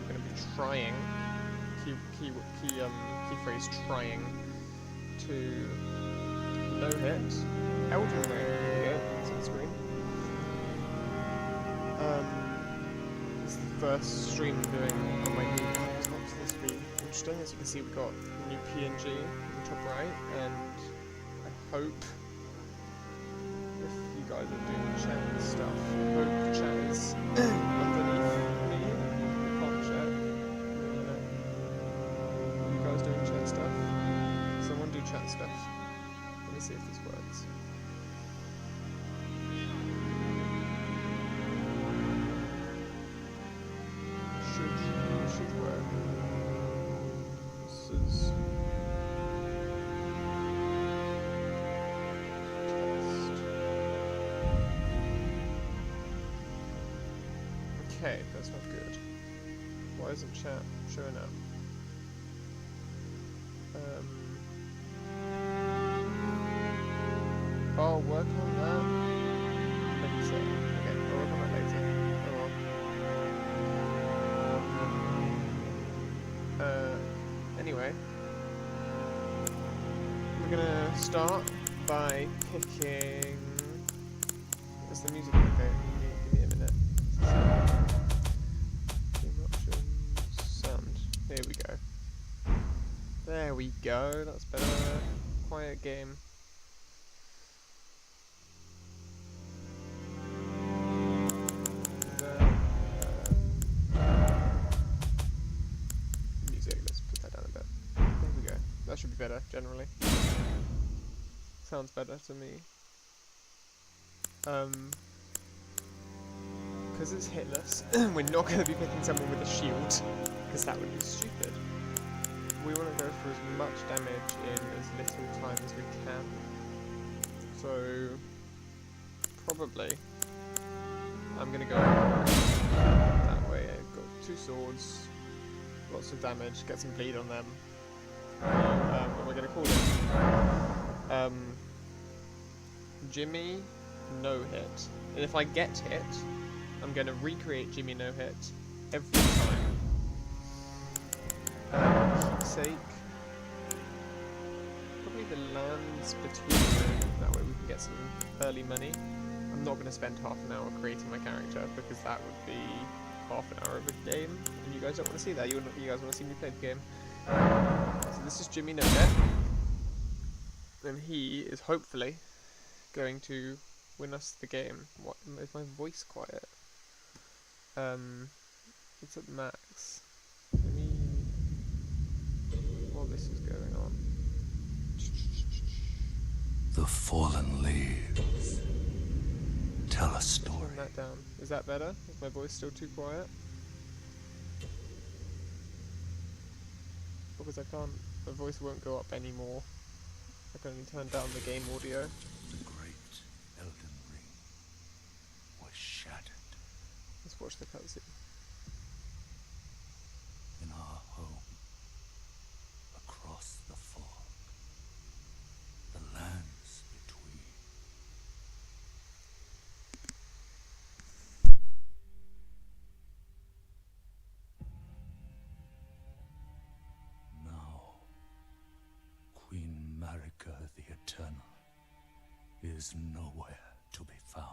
we're going to be trying, key phrase trying, to no-hit Elden Ring. There you go, it's on the screen. This is the first stream I'm doing on my new Xbox. This will be interesting. As you can see, we've got a new PNG in the top right, and I hope, if you guys are doing chat and stuff, I hope chat is underneath me. I can't chat. Are you guys doing chat stuff? Someone do chat stuff. Let me see if this works. Should work. This is test. Okay, that's not good. Why isn't chat showing up? I'll work on that later. Okay, I'll work on that later. Oh well. Anyway, we're gonna start by picking. Is the music okay? Give me a minute. Game options, sound. Here we go. There we go. That's better. Quiet game. That should be better, generally. Sounds better to me. Because it's hitless, we're not going to be picking someone with a shield, because that would be stupid. We want to go for as much damage in as little time as we can. So, probably, I'm going to go that way. I've got 2 swords, lots of damage, get some bleed on them. What we're going to call it Jimmy no hit, and if I get hit, I'm going to recreate Jimmy no hit every time. Keepsake, probably the lands between them, that way we can get some early money. I'm not going to spend half an hour creating my character because that would be half an hour of a game, and you guys don't want to see that. You guys want to see me play the game. So this is Jimmy No-Hit, and he is hopefully going to win us the game. What is my voice quiet? It's at max. Let me. While this is going on. The fallen leaves tell a story. Turn that down. Is that better? Is my voice still too quiet? Because I can't, my voice won't go up anymore. I can only turn down the game audio. The great Elden Ring was shattered. Let's watch the cutscene. In our home, across the fog, the lands between. Queen Marika the Eternal is nowhere to be found.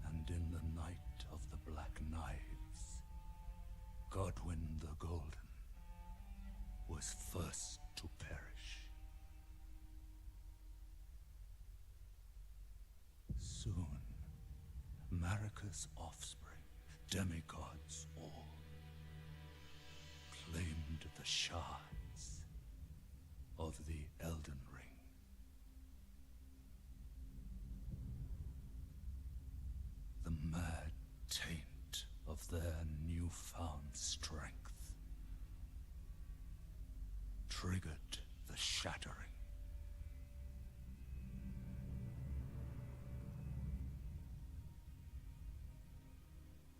And in the night of the Black Knives, Godwyn the Golden was first to perish. Soon, Marika's offspring, demigods all, claimed the shards of the Elden Ring. The mad taint of their newfound strength triggered the shattering.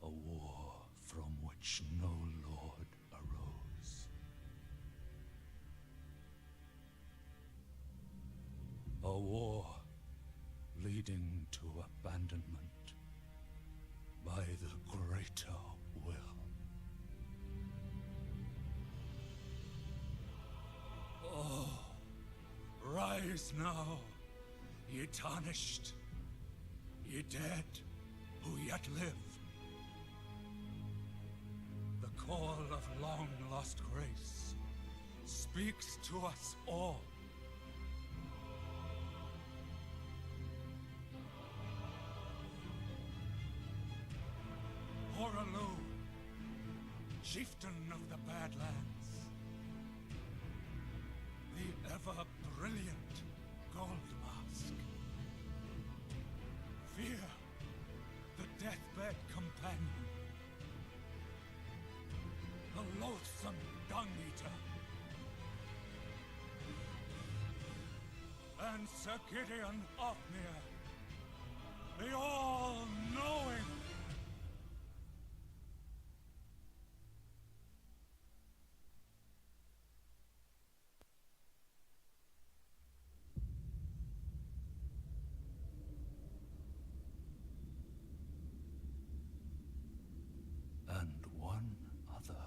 A war from which no lord arose. A war leading to abandonment by the greater Arise now, ye tarnished, ye dead who yet live. The call of long-lost grace speaks to us all. Horalu, chieftain of the Badlands, the ever-brilliant Gold Mask. Fear, the deathbed companion, the loathsome dung-eater, and Sir Gideon Ofnir, the all-knowing. And one other,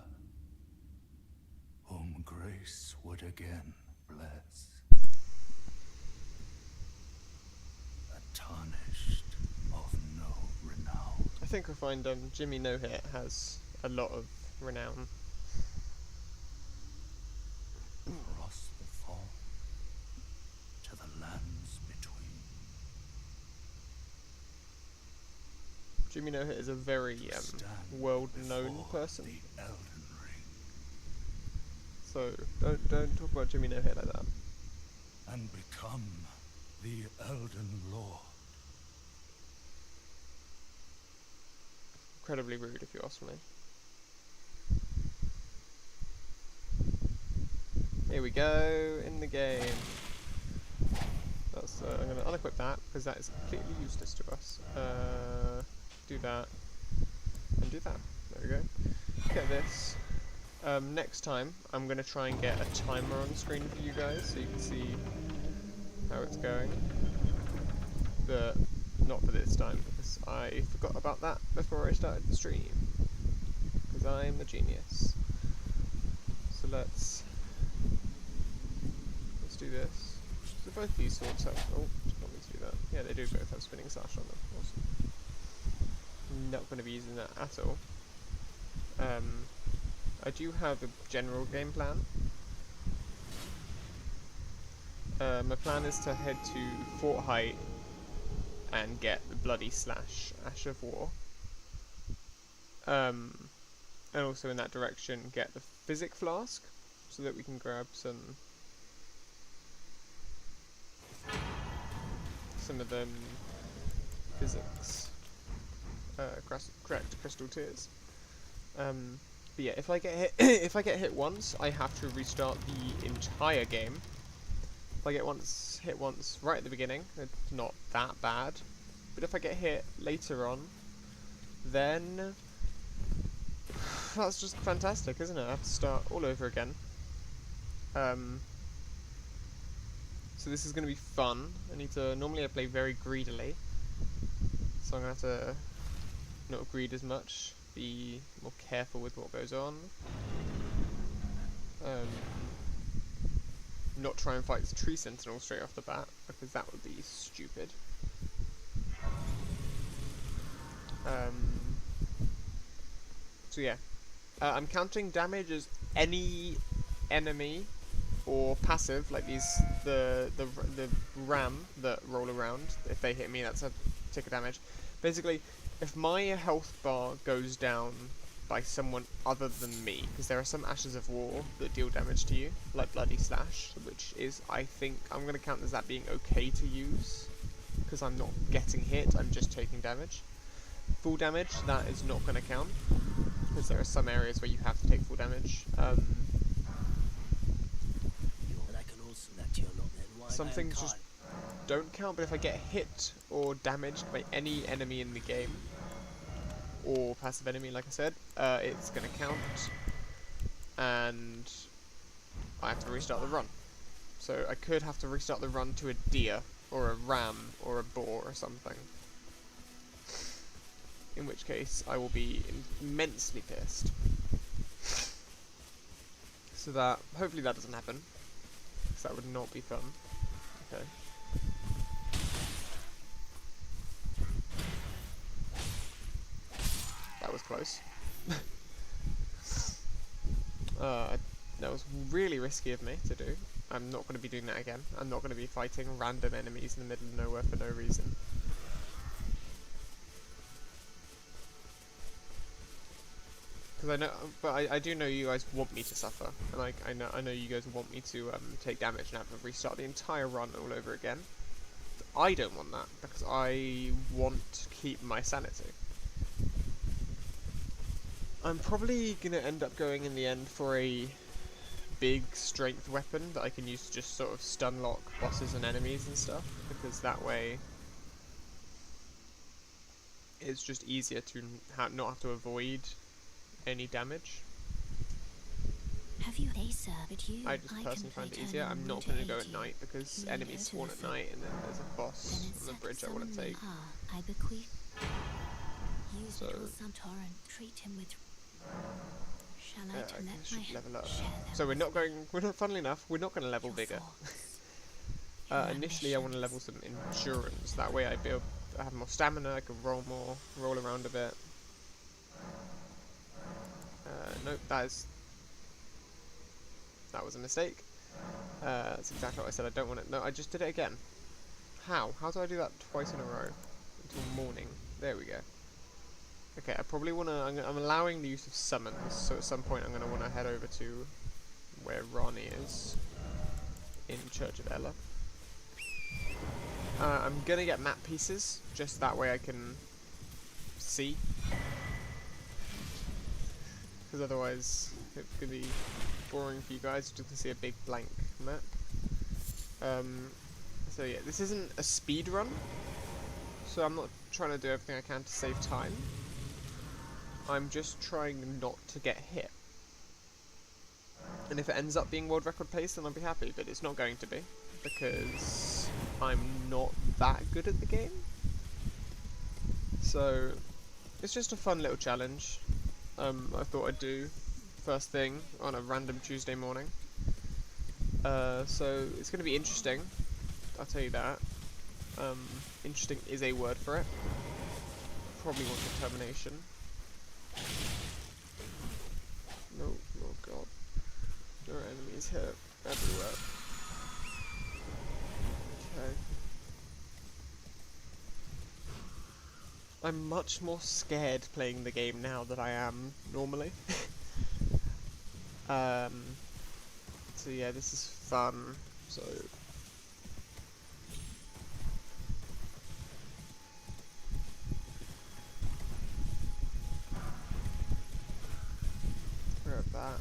whom grace would again bless. A tarnished of no renown. I think I find Jimmy No Hit has a lot of renown. Across the fall to the lands between. Jimmy No Hit is a very world-known person. The Elden Ring. So don't talk about Jimmy No Hit like that. And become the Elden Lord. Incredibly rude, if you ask me. Here we go, in the game. That's I'm going to unequip that, because that is completely useless to us. Do that, and do that. There we go. Get this. Next time, I'm going to try and get a timer on screen for you guys, so you can see how it's going. But not for this time, because I forgot about that before I started the stream. Because I'm a genius. So let's do this. So both of these swords have... Oh, just want me to do that. Yeah, they do both have spinning slash on them. Awesome. Not going to be using that at all. I do have a general game plan. My plan is to head to Fort Height and get the Bloody Slash Ash of War. And also in that direction get the Physic Flask, so that we can grab some of them physics. Correct crystal tears. But yeah, if I get hit, if I get hit once, I have to restart the entire game. If I get hit once right at the beginning, it's not that bad. But if I get hit later on, then that's just fantastic, isn't it? I have to start all over again. So this is going to be fun. Normally I play very greedily, so I'm going to have to not greed as much, be more careful with what goes on. Not try and fight the tree sentinel straight off the bat, because that would be stupid. So yeah, I'm counting damage as any enemy or passive, like the ram that roll around. If they hit me, that's a tick of damage. Basically, if my health bar goes down by someone other than me, because there are some Ashes of War that deal damage to you, like Bloody Slash, which is, I think, I'm going to count as that being okay to use, because I'm not getting hit, I'm just taking damage. Full damage, that is not going to count, because there are some areas where you have to take full damage. Some things just don't count, but if I get hit or damaged by any enemy in the game, or passive enemy, like I said, it's going to count, and I have to restart the run. So I could have to restart the run to a deer, or a ram, or a boar, or something. In which case, I will be immensely pissed. So that, hopefully that doesn't happen, because that would not be fun. Okay. That was close. That was really risky of me to do. I'm not going to be doing that again. I'm not going to be fighting random enemies in the middle of nowhere for no reason. Because I know, but I do know you guys want me to suffer, and I know you guys want me to take damage and have to restart the entire run all over again. I don't want that because I want to keep my sanity. I'm probably gonna end up going in the end for a big strength weapon that I can use to just sort of stun lock bosses and enemies and stuff, because that way it's just easier to not have to avoid any damage. Have you they sir, but you I just personally find it easier. I'm not going to go at night because enemies spawn at night, and then there's a boss on the bridge I want to take. I bequeath. Use So, some torrent, treat him with. Shall I I let should my level up. share So we're not going. We're not. Funnily enough, we're not going to level bigger. Initially, I want to level some endurance. That way, I have more stamina. I can roll more, roll around a bit. Nope, that was a mistake. That's exactly what I said. I don't want it. No, I just did it again. How? How do I do that twice in a row until morning? There we go. Okay, I probably want to. I'm allowing the use of summons, so at some point I'm going to want to head over to where Ronnie is in Church of Ella. I'm going to get map pieces, just that way I can see. Because otherwise it's going to be boring for you guys just to see a big blank map. So yeah, this isn't a speed run, so I'm not trying to do everything I can to save time. I'm just trying not to get hit. And if it ends up being world record pace, then I'll be happy, but it's not going to be, because I'm not that good at the game. So, it's just a fun little challenge I thought I'd do first thing on a random Tuesday morning. So, it's going to be interesting, I'll tell you that. Interesting is a word for it. Probably want determination. No, oh god. There are enemies here, everywhere. Okay. I'm much more scared playing the game now than I am normally. So yeah, this is fun, so... Grab that.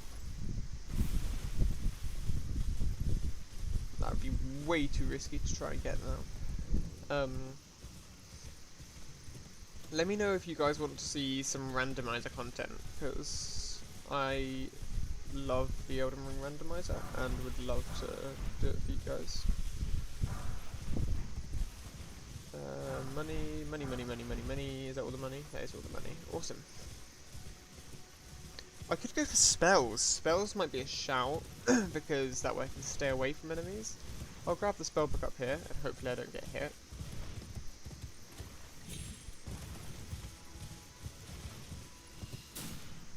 That would be way too risky to try and get now. Let me know if you guys want to see some randomizer content, because I love the Elden Ring randomizer and would love to do it for you guys. Money. Is that all the money? That is all the money. Awesome. I could go for spells. Spells might be a shout, because that way I can stay away from enemies. I'll grab the spell book up here, and hopefully I don't get hit.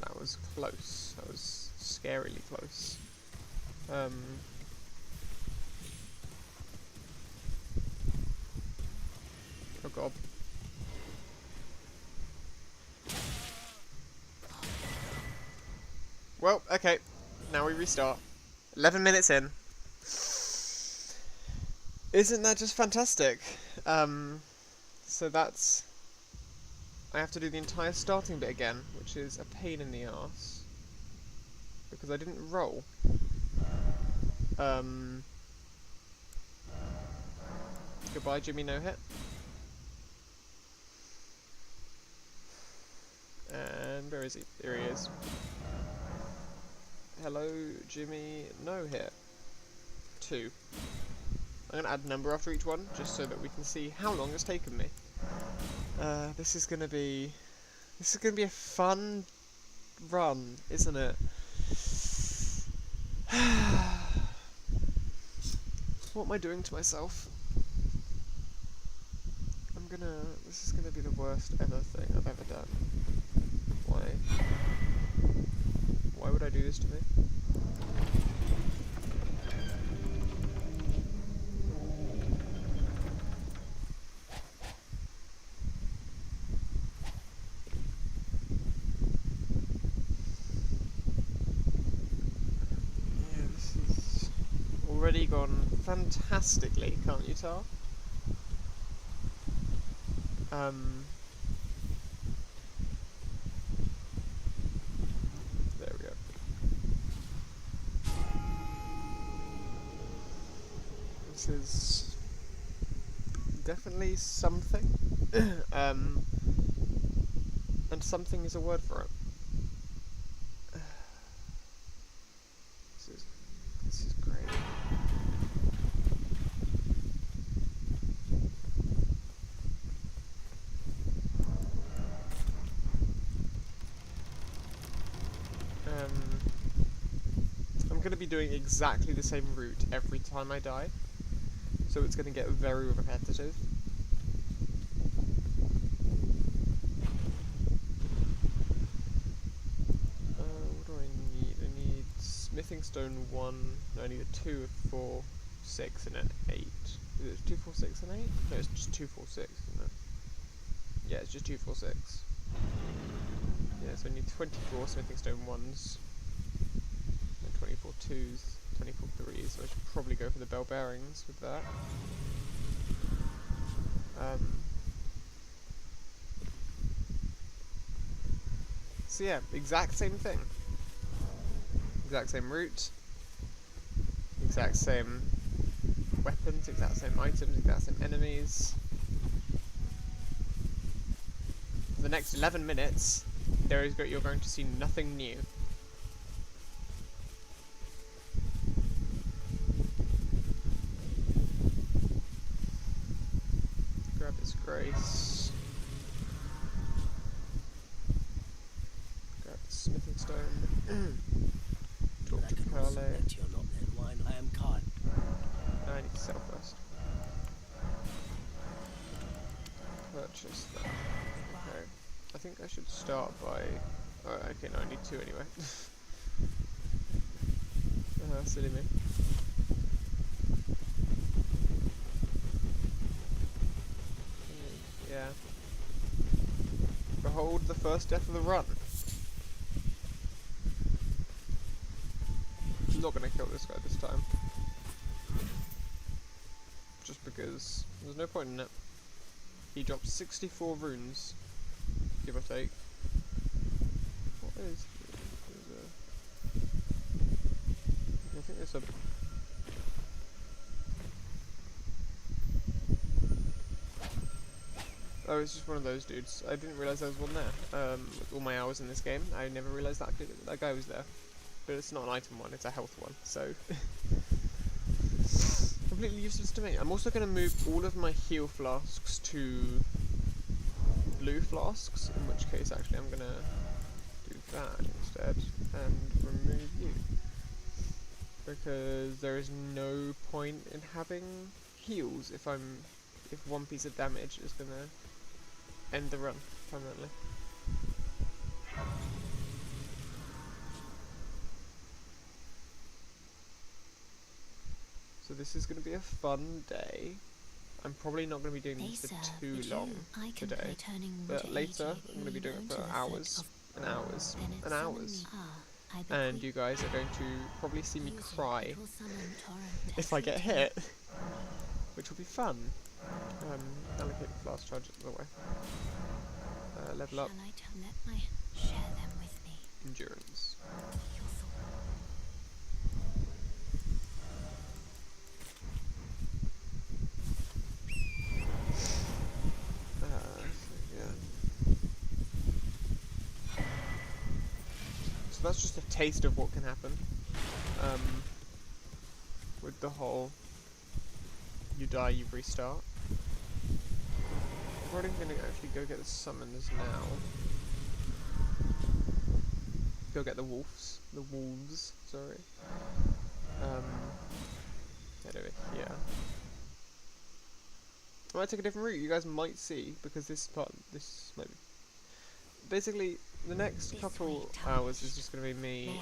That was close. That was scarily close. Oh god. Well, okay. Now we restart. 11 minutes in. Isn't that just fantastic? So that's... I have to do the entire starting bit again, which is a pain in the arse. Because I didn't roll. Goodbye, Jimmy No Hit. And where is he? There he is. Hello, Jimmy No Hit. 2. I'm gonna add a number after each one, just so that we can see how long it's taken me. This is gonna be a fun run, isn't it? What am I doing to myself? This is gonna be the worst ever thing I've ever done. Why? Why would I do this to me? Yeah, this has already gone fantastically, can't you tell? There we go. This is definitely something. And something is a word for it. This is great. I'm going to be doing exactly the same route every time I die, so it's going to get very repetitive. What do I need? I need smithing stone 1, no, I need a 2, a 4, 6 and an 8. Is it 2, 4, 6 and 8? No, it's just 2, 4, 6, isn't it? Yeah, it's just 2, 4, 6. Yeah, so I need 24 smithing stone 1s, and 24 2s, 24 3s, so I should probably go for the bell bearings with that. So yeah, exact same thing. Exact same route, exact same weapons, exact same items, exact same enemies. For the next 11 minutes, you're going to see nothing new. Grab this grace. Grab the smithing stone. Talk to Carle. I am Khan. I need to sell first. Purchase that. Okay. I think I should start by... Oh, okay, no, I need 2 anyway. Silly me. Yeah. Behold the first death of the run. I'm not gonna kill this guy this time. Just because there's no point in it. He dropped 64 runes, give or take. What is... I think there's a... Oh, it's just one of those dudes. I didn't realise there was one there. With all my hours in this game, I never realised that guy was there. But it's not an item one, it's a health one, so... completely useless to me. I'm also going to move all of my heal flasks to blue flasks, in which case actually I'm going to do that instead, and remove you. Because there is no point in having heals if one piece of damage is going to end the run permanently. So this is going to be a fun day. I'm probably not going to be doing this for too long today, but later I'm going to be doing it for hours and hours and hours. And you guys are going to probably see me cry if I get hit, which will be fun. Allocate the flask charge the way. Level up. Endurance. So that's just a taste of what can happen with the whole you die, you restart. I'm probably going to actually go get the summons now. Go get the wolves, sorry. head over here. I might take a different route. You guys might see, because this might be basically the next couple hours is just going to be me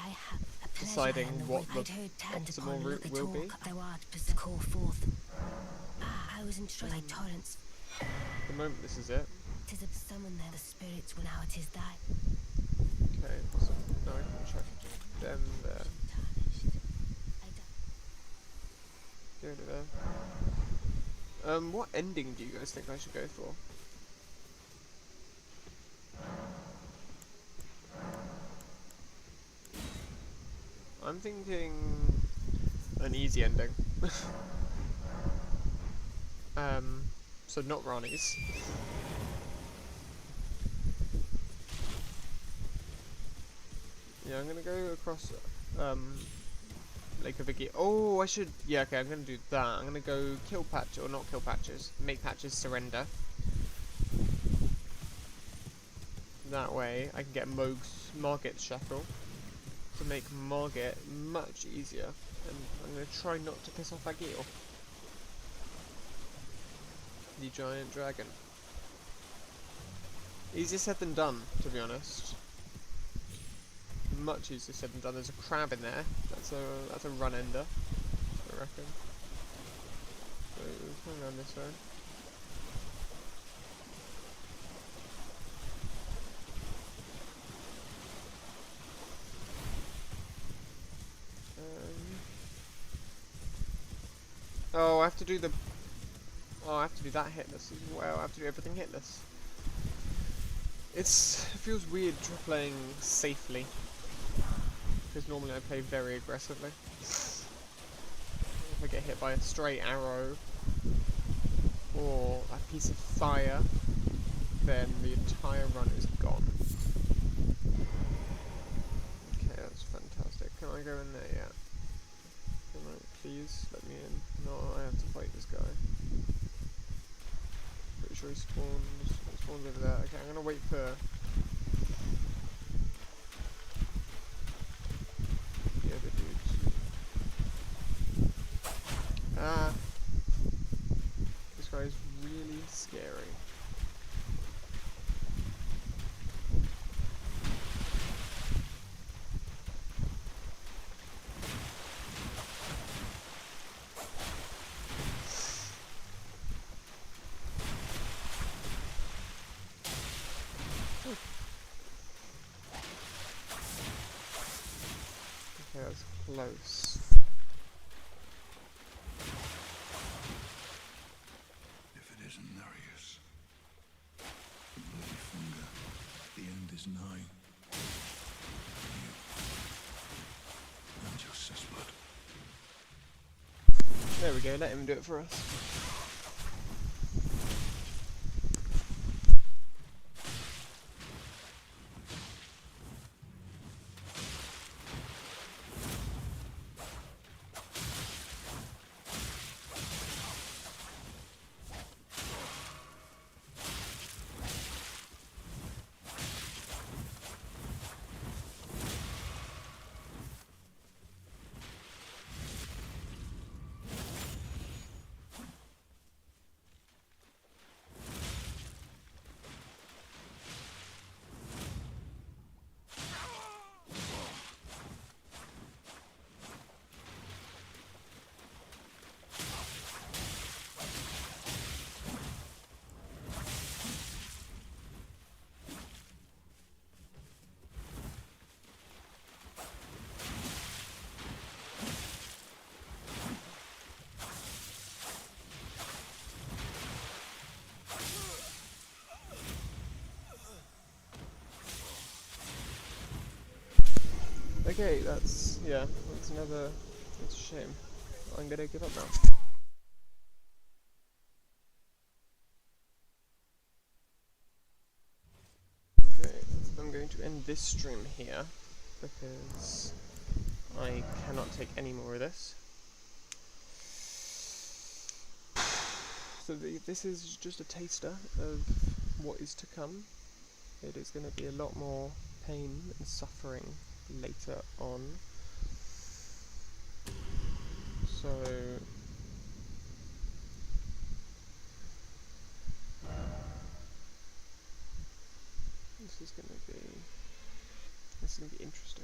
deciding what the optimal route will be. I was instructed by torrents. At the moment, this is it. Tis a summon there, the spirits will now it is die. Okay, so now I can check them there. Go to there. What ending do you guys think I should go for? I'm thinking an easy ending. So not Ronnie's. Yeah, I'm gonna go across Lake of Iggy. Oh, I should. Yeah, okay, I'm gonna do that. I'm gonna go kill patch or not kill patches. Make patches surrender. That way, I can get Margit's shackle to make Margit much easier. And I'm gonna try not to piss off Agil, the giant dragon. Easier said than done, to be honest. Much easier said than done. There's a crab in there. That's a run ender, I reckon. So come around this way. Oh, I have to do the. Oh, I have to do that hitless as well. I have to do everything hitless. It feels weird playing safely, because normally I play very aggressively. If I get hit by a stray arrow or a piece of fire, then the entire run is gone. Okay, that's fantastic. Can I go in there yet? Can I please let me in? No, I have to fight this guy. Pretty sure he spawns over there. Okay, I'm gonna wait for the other dudes. Ah, this guy is really scary. Okay, that's close. If it isn't Nereus, the bloody finger, the end is nigh. You and your sisblood. There we go, let him do it for us. Okay, that's another, it's a shame. I'm gonna give up now. Okay, I'm going to end this stream here, because I cannot take any more of this. So this is just a taster of what is to come. It is going to be a lot more pain and suffering later on. So This is gonna be interesting.